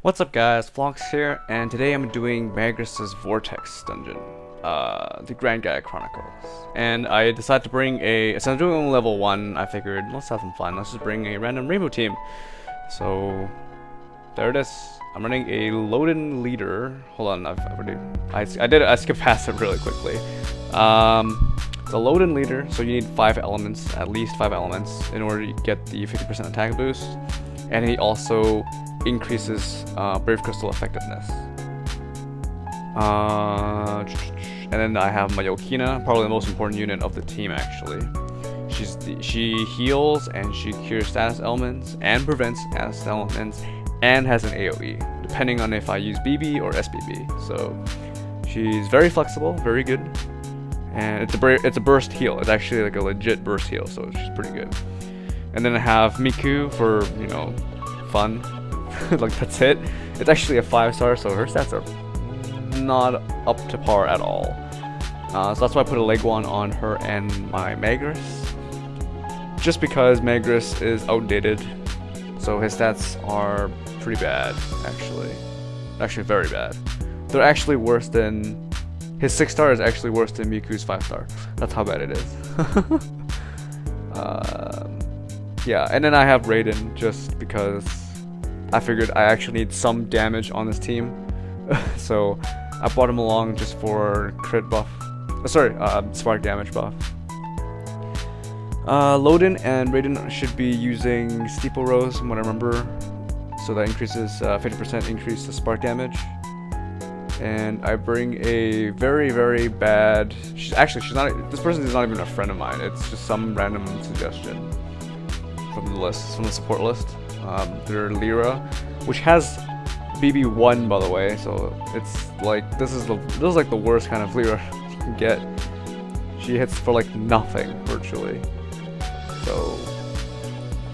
What's up guys, Flawkes here, and today I'm doing Magress's Vortex dungeon, the Grand Gaia Chronicles. And I decided to bring since I'm doing level 1, I figured, let's have some fun, let's just bring a random rainbow team. So, there it is. I'm running a load-in leader. Hold on, I skipped past it really quickly. It's a load-in leader, so you need 5 elements, at least 5 elements, in order to get the 50% attack boost. And he also increases Brave Crystal effectiveness. And then I have my Yokina, probably the most important unit of the team actually. She heals and she cures status elements and prevents status elements and has an AoE, depending on if I use BB or SBB. So she's very flexible, very good, and it's a burst heal. It's actually like a legit burst heal, so she's pretty good. And then I have Miku for, you know, fun. Like, that's it. It's actually a 5-star, so her stats are not up to par at all. So that's why I put a Leguan on her and my Magress. Just because Magress is outdated, so his stats are pretty bad, actually. Actually very bad. They're actually worse than... His 6-star is actually worse than Miku's 5-star. That's how bad it is. Yeah, and then I have Raiden just because I figured I actually need some damage on this team. So I brought him along just for crit buff. Spark damage buff. Loden and Raiden should be using Steeple Rose from what I remember. So that increases 50% increase to spark damage. And I bring a very, very bad... She's not... This person is not even a friend of mine. It's just some random suggestion from the list, from the support list. They're Lyra, which has BB1 by the way, so it's like this is like the worst kind of Lyra you can get. She hits for like nothing virtually, so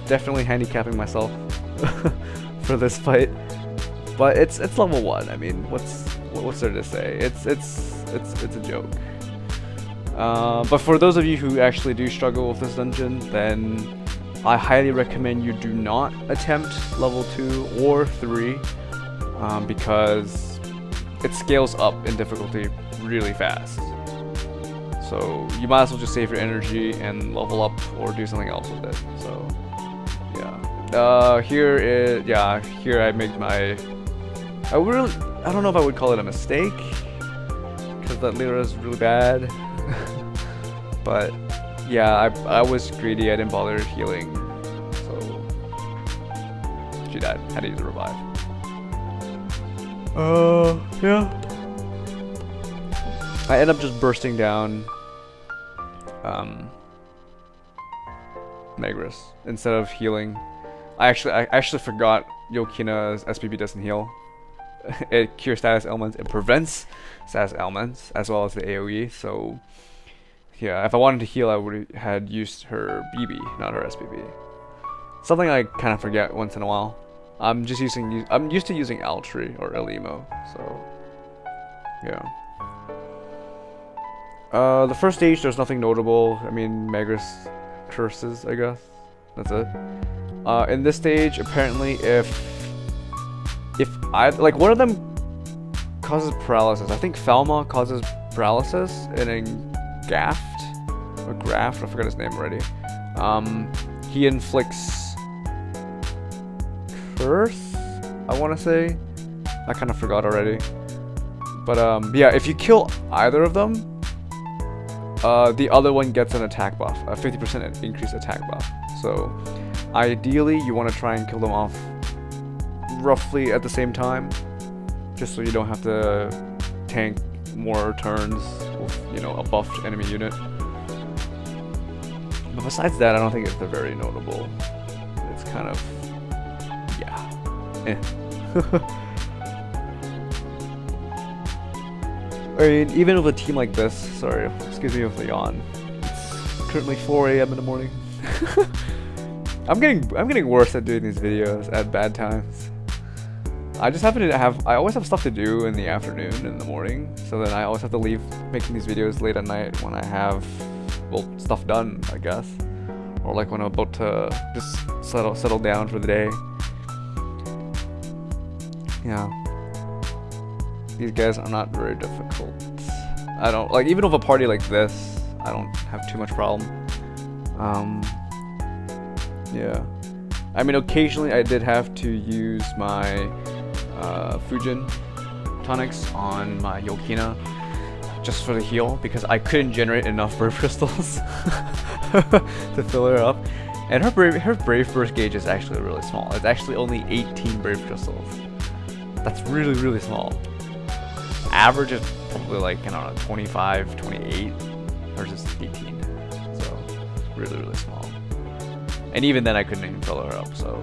definitely handicapping myself for this fight. But it's level 1. I mean, what's there to say? It's a joke. But for those of you who actually do struggle with this dungeon, then I highly recommend you do not attempt level 2 or 3 because it scales up in difficulty really fast. So you might as well just save your energy and level up or do something else with it. So yeah, here I make my... I don't know if I would call it a mistake because that Lyra is really bad. But yeah, I was greedy, I didn't bother healing, so she died, had to use a revive. Yeah. I end up just bursting down Magress instead of healing. I actually forgot Yokina's SPB doesn't heal. It cures status elements, it prevents status elements, as well as the AoE, so... Yeah, if I wanted to heal, I would have used her BB, not her SBB. Something I kind of forget once in a while. I'm used to using Altri or Elimo, so yeah. The first stage, there's nothing notable. I mean, Magress curses, I guess. That's it. In this stage, apparently, if one of them causes paralysis. I think Falma causes paralysis, and then Gaft or Graft, I forgot his name already. He inflicts curse, I want to say. I kind of forgot already. But yeah, if you kill either of them, the other one gets an attack buff, a 50% increased attack buff. So ideally, you want to try and kill them off roughly at the same time, just so you don't have to tank more turns with, you know, a buffed enemy unit. But besides that, I don't think they're very notable. It's kind of, yeah, eh. I mean, even with a team like this, sorry, excuse me with the yawn. It's currently 4 AM in the morning. I'm getting worse at doing these videos at bad times. I always have stuff to do in the afternoon and in the morning, so then I always have to leave making these videos late at night when I have, well, stuff done, I guess. Or like when I'm about to just settle down for the day. Yeah. These guys are not very difficult. I don't like, even with a party like this, I don't have too much problem. Yeah. I mean, occasionally I did have to use my Fujin tonics on my Yokina just for the heal because I couldn't generate enough brave crystals to fill her up. And her brave burst gauge is actually really small. It's actually only 18 brave crystals. That's really, really small. Average is probably like, I don't know, 25, 28 versus 18. So really, really small. And even then I couldn't even fill her up. So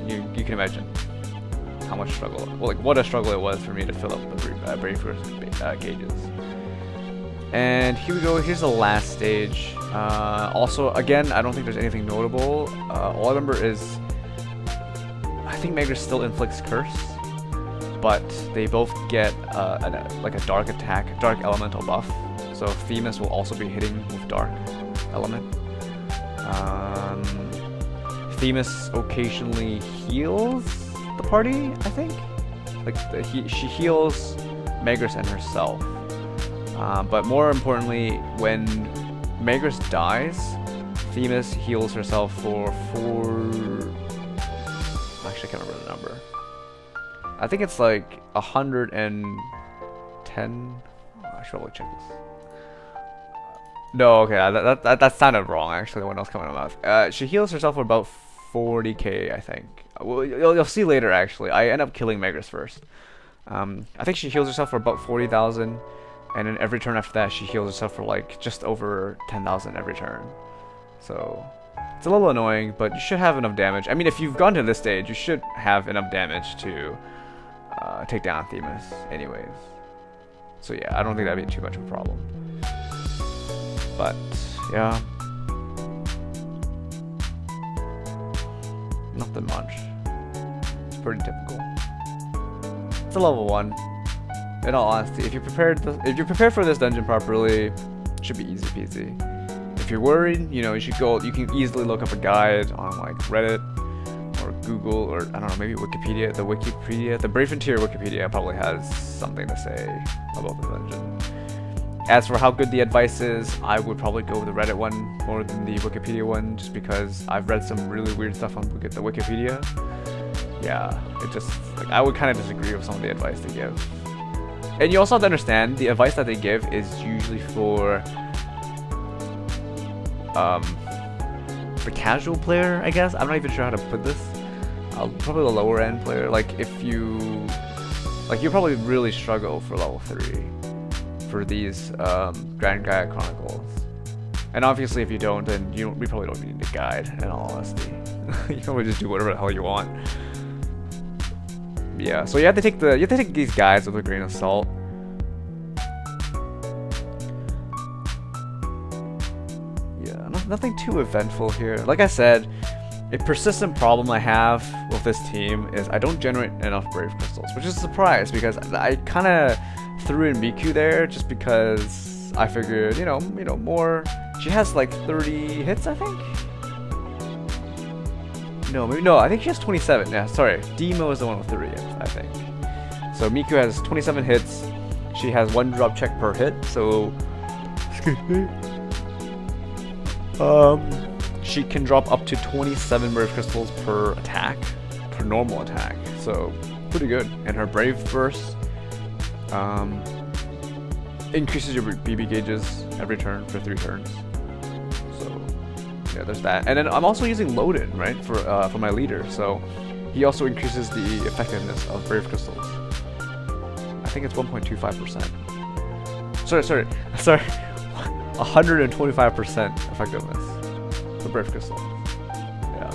you can imagine how much struggle, well, like what a struggle it was for me to fill up the brave burst gauges. And here we go, here's the last stage. Also, again, I don't think there's anything notable. All I remember is, I think Magress still inflicts curse, but they both get like a dark attack, dark elemental buff. So Themis will also be hitting with dark element. Themis occasionally heals the party, I think. Like she heals Magress and herself. But more importantly, when Magress dies, Themis heals herself for 4... Actually, I can't remember the number. I think it's like 110... I should probably check this. No, okay, that sounded wrong, actually, when I was coming out of my mouth. She heals herself for about 40k, I think. Well, you'll see later, actually. I end up killing Magress first. I think she heals herself for about 40,000. And then every turn after that, she heals herself for like just over 10,000 every turn. So it's a little annoying, but you should have enough damage. I mean, if you've gone to this stage, you should have enough damage to take down Themis anyways. So yeah, I don't think that'd be too much of a problem. But yeah, nothing much. It's pretty typical. It's a level 1. In all honesty, if you're prepared for this dungeon properly, it should be easy peasy. If you're worried, you know, you can easily look up a guide on like Reddit or Google or I don't know, maybe Wikipedia. The Brave Frontier Wikipedia probably has something to say about the dungeon. As for how good the advice is, I would probably go with the Reddit one more than the Wikipedia one, just because I've read some really weird stuff on the Wikipedia. Yeah, it just, like, I would kind of disagree with some of the advice they give. And you also have to understand, the advice that they give is usually for the casual player, I guess. I'm not even sure how to put this. Probably the lower end player. Like if you probably really struggle for level 3 for these Grand Gaia Chronicles. And obviously if you don't, then we probably don't need a guide, in all honesty. You can probably just do whatever the hell you want. Yeah, so you have to take these guides with a grain of salt. Yeah, nothing too eventful here. Like I said, a persistent problem I have with this team is I don't generate enough brave crystals, which is a surprise because I kind of threw in Miku there just because I figured, you know, more. She has like 30 hits, I think. No, I think she has 27. Yeah, sorry. Demo is the one with 3 hits, I think. So Miku has 27 hits. She has 1 drop check per hit, so excuse me. She can drop up to 27 brave crystals per attack, per normal attack. So pretty good. And her brave burst increases your BB gauges every turn for 3 turns. Yeah, there's that. And then I'm also using Loden, right, for my leader, so he also increases the effectiveness of brave crystals. I think it's 1.25%. Sorry, 125% effectiveness for brave crystal. Yeah.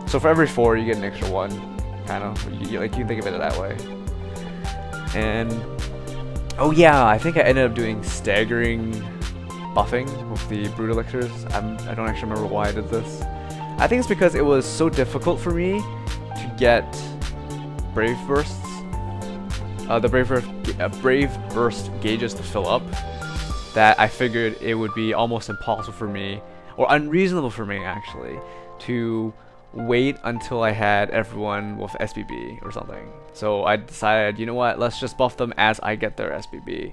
So for every 4, you get an extra 1, kind of. You can think of it that way. And oh yeah, I think I ended up doing staggering buffing with the brute elixirs. I don't actually remember why I did this. I think it's because it was so difficult for me to get brave bursts, the brave burst gauges to fill up, that I figured it would be almost impossible for me, or unreasonable for me actually, to wait until I had everyone with SBB or something. So I decided, you know what, let's just buff them as I get their SBB.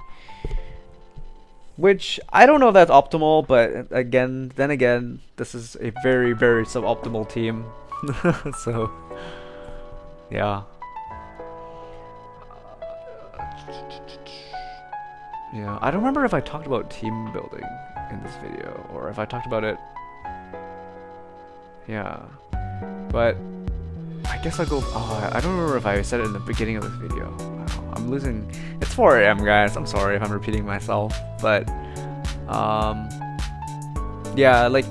Which, I don't know if that's optimal, but then again, this is a very, very suboptimal team. So, yeah. Yeah, I don't remember if I talked about team building in this video, or if I talked about it. Yeah. But, I guess I'll go, I don't remember if I said it in the beginning of this video. I'm losing, it's 4 AM guys, I'm sorry if I'm repeating myself, but, yeah, like,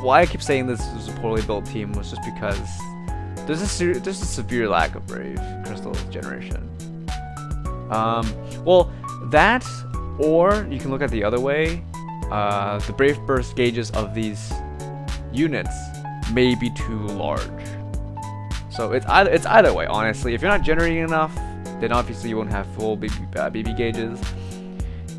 why I keep saying this is a poorly built team was just because there's a severe lack of Brave Crystal generation. Well, that, or you can look at the other way, the Brave Burst gauges of these units may be too large. So it's either way, honestly. If you're not generating enough, then obviously you won't have full BB gauges.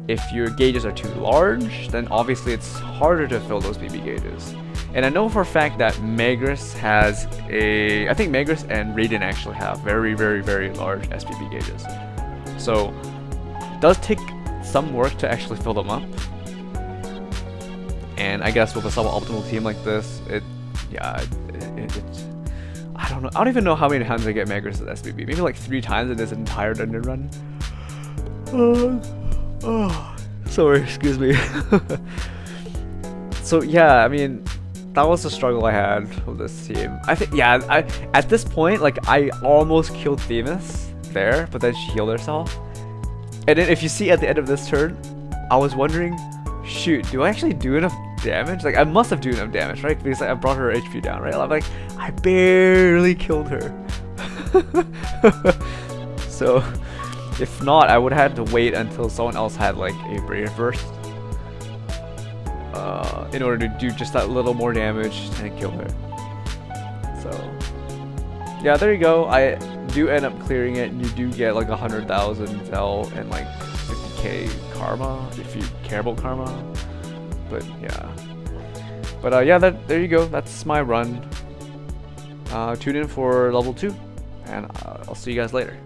If your gauges are too large, then obviously it's harder to fill those BB gauges. And I know for a fact that Magress has I think Magress and Raiden actually have very large SBB gauges. So it does take some work to actually fill them up. And I guess with a suboptimal team like this, I don't know. I don't even know how many times I get Magress at SBB. Maybe like 3 times in this entire dungeon run. Sorry, excuse me. So yeah, I mean, that was the struggle I had with this team. I think, yeah, at this point, like, I almost killed Themis there, but then she healed herself. And then if you see at the end of this turn, I was wondering, shoot, do I actually do enough damage? Like, I must have done enough damage, right? Because I brought her HP down, right? I'm like, I barely killed her. So, if not, I would have had to wait until someone else had like a Brave Burst in order to do just that little more damage and kill her. So, yeah, there you go. I do end up clearing it, and you do get like 100,000 Zell and like 50k karma if you care about karma. But yeah. But yeah, there you go. That's my run. Tune in for level 2, and I'll see you guys later.